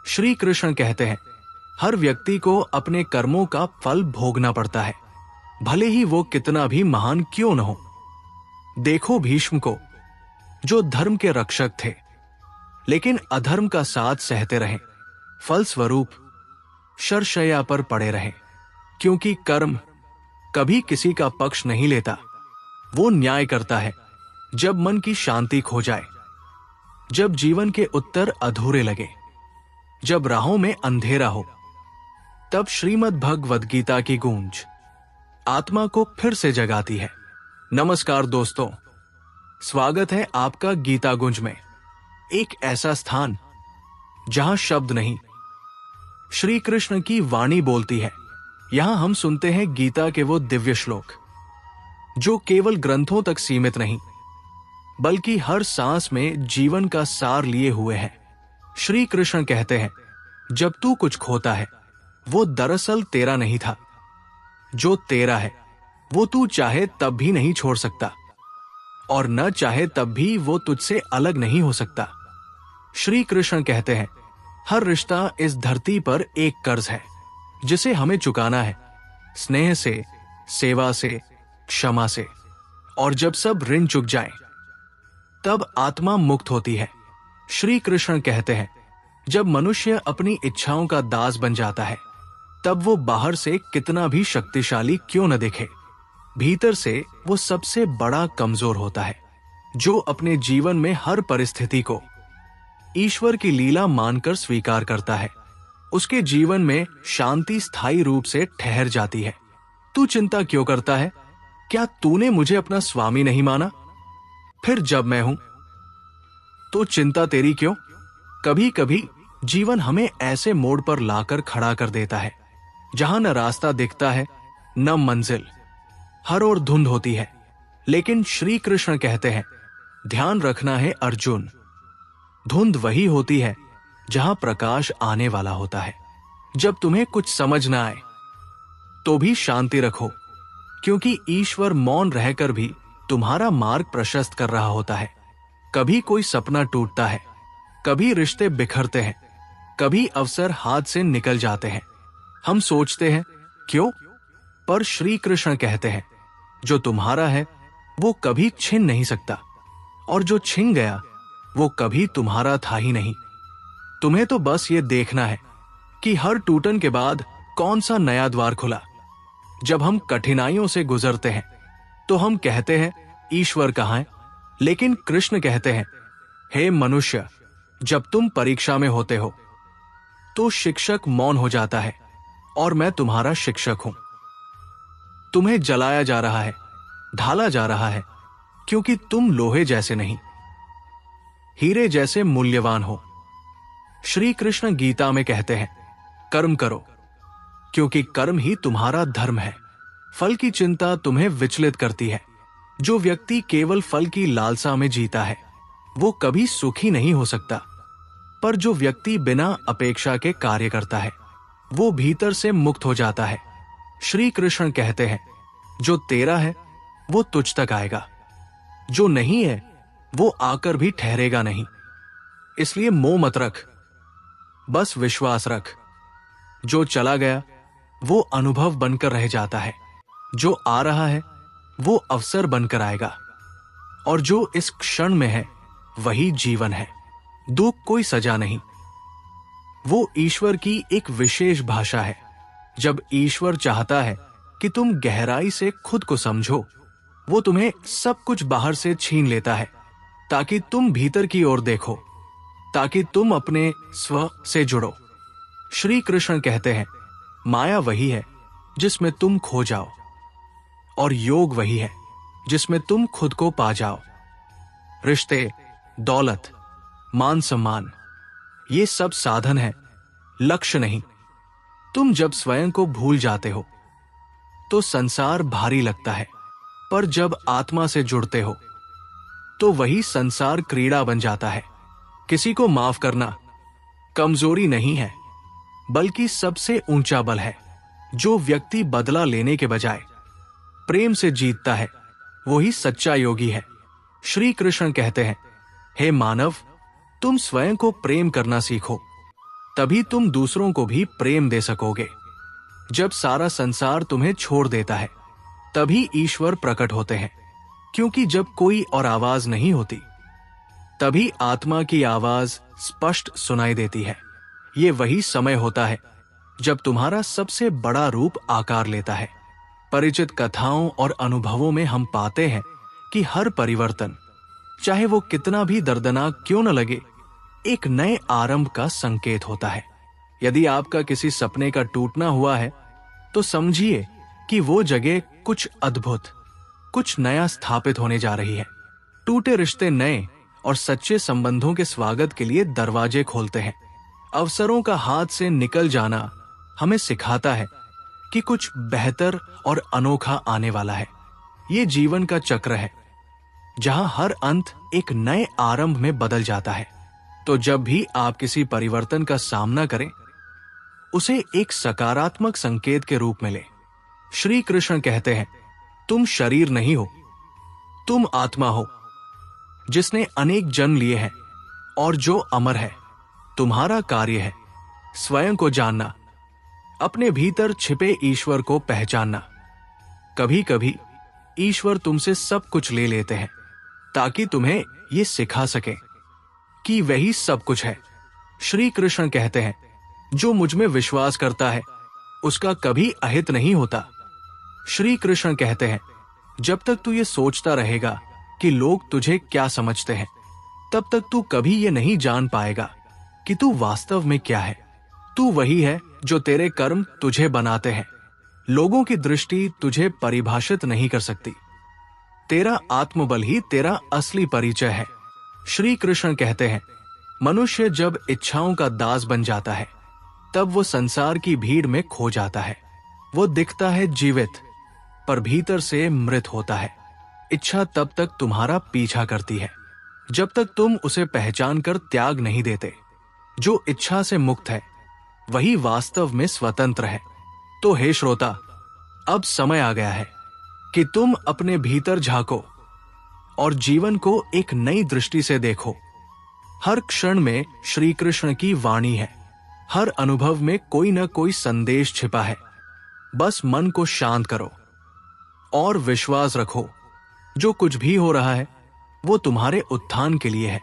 श्री कृष्ण कहते हैं, हर व्यक्ति को अपने कर्मों का फल भोगना पड़ता है, भले ही वो कितना भी महान क्यों न हो। देखो भीष्म को, जो धर्म के रक्षक थे लेकिन अधर्म का साथ सहते रहे, फलस्वरूप शरशय्या पर पड़े रहे, क्योंकि कर्म कभी किसी का पक्ष नहीं लेता। वो न्याय करता है जब मन की शांति खो जाए, जब जीवन के उत्तर अधूरे लगे, जब राहों में अंधेरा हो, तब श्रीमद् भगवद गीता की गूंज आत्मा को फिर से जगाती है। नमस्कार दोस्तों, स्वागत है आपका गीता गुंज में, एक ऐसा स्थान जहां शब्द नहीं, श्री कृष्ण की वाणी बोलती है। यहां हम सुनते हैं गीता के वो दिव्य श्लोक जो केवल ग्रंथों तक सीमित नहीं, बल्कि हर सांस में जीवन का सार लिए हुए हैं। श्री कृष्ण कहते हैं, जब तू कुछ खोता है वो दरअसल तेरा नहीं था, जो तेरा है वो तू चाहे तब भी नहीं छोड़ सकता, और न चाहे तब भी वो तुझसे अलग नहीं हो सकता। श्री कृष्ण कहते हैं, हर रिश्ता इस धरती पर एक कर्ज है जिसे हमें चुकाना है, स्नेह से, सेवा से, क्षमा से। और जब सब ऋण चुक जाए तब आत्मा मुक्त होती है। श्री कृष्ण कहते हैं, जब मनुष्य अपनी इच्छाओं का दास बन जाता है तब वो बाहर से कितना भी शक्तिशाली क्यों न दिखे, भीतर से वो सबसे बड़ा कमजोर होता है। जो अपने जीवन में हर परिस्थिति को ईश्वर की लीला मानकर स्वीकार करता है, उसके जीवन में शांति स्थायी रूप से ठहर जाती है। तू चिंता क्यों करता है? क्या तूने मुझे अपना स्वामी नहीं माना? फिर जब मैं हूं तो चिंता तेरी क्यों? कभी कभी जीवन हमें ऐसे मोड़ पर लाकर खड़ा कर देता है जहां न रास्ता दिखता है न मंजिल, हर ओर धुंध होती है। लेकिन श्री कृष्ण कहते हैं, ध्यान रखना है अर्जुन, धुंध वही होती है जहां प्रकाश आने वाला होता है। जब तुम्हें कुछ समझ ना आए तो भी शांति रखो, क्योंकि ईश्वर मौन रहकर भी तुम्हारा मार्ग प्रशस्त कर रहा होता है। कभी कोई सपना टूटता है, कभी रिश्ते बिखरते हैं, कभी अवसर हाथ से निकल जाते हैं। हम सोचते हैं क्यों, पर श्री कृष्ण कहते हैं, जो तुम्हारा है वो कभी छिन नहीं सकता, और जो छिन गया वो कभी तुम्हारा था ही नहीं। तुम्हें तो बस ये देखना है कि हर टूटन के बाद कौन सा नया द्वार खुला। जब हम कठिनाइयों से गुजरते हैं तो हम कहते हैं, ईश्वर कहाँ है? लेकिन कृष्ण कहते हैं, हे मनुष्य, जब तुम परीक्षा में होते हो तो शिक्षक मौन हो जाता है और मैं तुम्हारा शिक्षक हूं। तुम्हें जलाया जा रहा है, ढाला जा रहा है, क्योंकि तुम लोहे जैसे नहीं, हीरे जैसे मूल्यवान हो। श्री कृष्ण गीता में कहते हैं, कर्म करो, क्योंकि कर्म ही तुम्हारा धर्म है। फल की चिंता तुम्हें विचलित करती है। जो व्यक्ति केवल फल की लालसा में जीता है वो कभी सुखी नहीं हो सकता, पर जो व्यक्ति बिना अपेक्षा के कार्य करता है वो भीतर से मुक्त हो जाता है। श्री कृष्ण कहते हैं, जो तेरा है वो तुझ तक आएगा, जो नहीं है वो आकर भी ठहरेगा नहीं। इसलिए मोह मत रख, बस विश्वास रख। जो चला गया वो अनुभव बनकर रह जाता है, जो आ रहा है वो अवसर बनकर आएगा, और जो इस क्षण में है वही जीवन है। दुख कोई सजा नहीं, वो ईश्वर की एक विशेष भाषा है। जब ईश्वर चाहता है कि तुम गहराई से खुद को समझो, वो तुम्हें सब कुछ बाहर से छीन लेता है ताकि तुम भीतर की ओर देखो, ताकि तुम अपने स्व से जुड़ो। श्री कृष्ण कहते हैं, माया वही है जिसमें तुम खो जाओ, और योग वही है जिसमें तुम खुद को पा जाओ। रिश्ते, दौलत, मान सम्मान, ये सब साधन है, लक्ष्य नहीं। तुम जब स्वयं को भूल जाते हो तो संसार भारी लगता है, पर जब आत्मा से जुड़ते हो तो वही संसार क्रीड़ा बन जाता है। किसी को माफ करना कमजोरी नहीं है, बल्कि सबसे ऊंचा बल है। जो व्यक्ति बदला लेने के बजाय प्रेम से जीतता है वही सच्चा योगी है। श्री कृष्ण कहते हैं, हे मानव, तुम स्वयं को प्रेम करना सीखो, तभी तुम दूसरों को भी प्रेम दे सकोगे। जब सारा संसार तुम्हें छोड़ देता है, तभी ईश्वर प्रकट होते हैं, क्योंकि जब कोई और आवाज नहीं होती, तभी आत्मा की आवाज स्पष्ट सुनाई देती है। ये वही समय होता है जब तुम्हारा सबसे बड़ा रूप आकार लेता है। परिचित कथाओं और अनुभवों में हम पाते हैं कि हर परिवर्तन, चाहे वो कितना भी दर्दनाक क्यों न लगे, एक नए आरंभ का संकेत होता है। यदि आपका किसी सपने का टूटना हुआ है, तो समझिए कि वो जगह कुछ अद्भुत, कुछ नया स्थापित होने जा रही है। टूटे रिश्ते नए और सच्चे संबंधों के स्वागत के लिए दरवाजे खोलते हैं। अवसरों का हाथ से निकल जाना हमें सिखाता है कि कुछ बेहतर और अनोखा आने वाला है। ये जीवन का चक्र है, जहां हर अंत एक नए आरंभ में बदल जाता है। तो जब भी आप किसी परिवर्तन का सामना करें, उसे एक सकारात्मक संकेत के रूप में लें। श्री कृष्ण कहते हैं, तुम शरीर नहीं हो, तुम आत्मा हो, जिसने अनेक जन्म लिए हैं और जो अमर है। तुम्हारा कार्य है स्वयं को जानना, अपने भीतर छिपे ईश्वर को पहचानना। कभी कभी ईश्वर तुमसे सब कुछ ले लेते हैं ताकि तुम्हें ये सिखा सके कि वही सब कुछ है। श्री कृष्ण कहते हैं, जो मुझ में विश्वास करता है उसका कभी अहित नहीं होता। श्री कृष्ण कहते हैं, जब तक तू ये सोचता रहेगा कि लोग तुझे क्या समझते हैं, तब तक तू कभी ये नहीं जान पाएगा कि तू वास्तव में क्या है। तू वही है जो तेरे कर्म तुझे बनाते हैं। लोगों की दृष्टि तुझे परिभाषित नहीं कर सकती। तेरा आत्मबल ही तेरा असली परिचय है। श्री कृष्ण कहते हैं, मनुष्य जब इच्छाओं का दास बन जाता है, तब वो संसार की भीड़ में खो जाता है। वो दिखता है जीवित, पर भीतर से मृत होता है। इच्छा तब तक तुम्हारा पीछा करती है जब तक तुम उसे पहचान कर त्याग नहीं देते। जो इच्छा से मुक्त है, वही वास्तव में स्वतंत्र है। तो हे श्रोता, अब समय आ गया है कि तुम अपने भीतर झांको और जीवन को एक नई दृष्टि से देखो। हर क्षण में श्री कृष्ण की वाणी है, हर अनुभव में कोई न कोई संदेश छिपा है। बस मन को शांत करो और विश्वास रखो, जो कुछ भी हो रहा है वो तुम्हारे उत्थान के लिए है।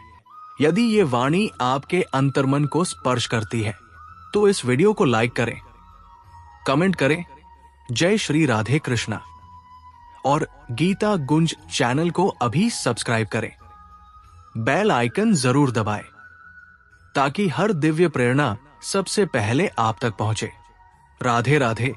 यदि ये वाणी आपके अंतर्मन को स्पर्श करती है, तो इस वीडियो को लाइक करें, कमेंट करें, जय श्री राधे कृष्णा, और गीता गुंज चैनल को अभी सब्सक्राइब करें। बेल आइकन जरूर दबाएं, ताकि हर दिव्य प्रेरणा सबसे पहले आप तक पहुंचे। राधे राधे।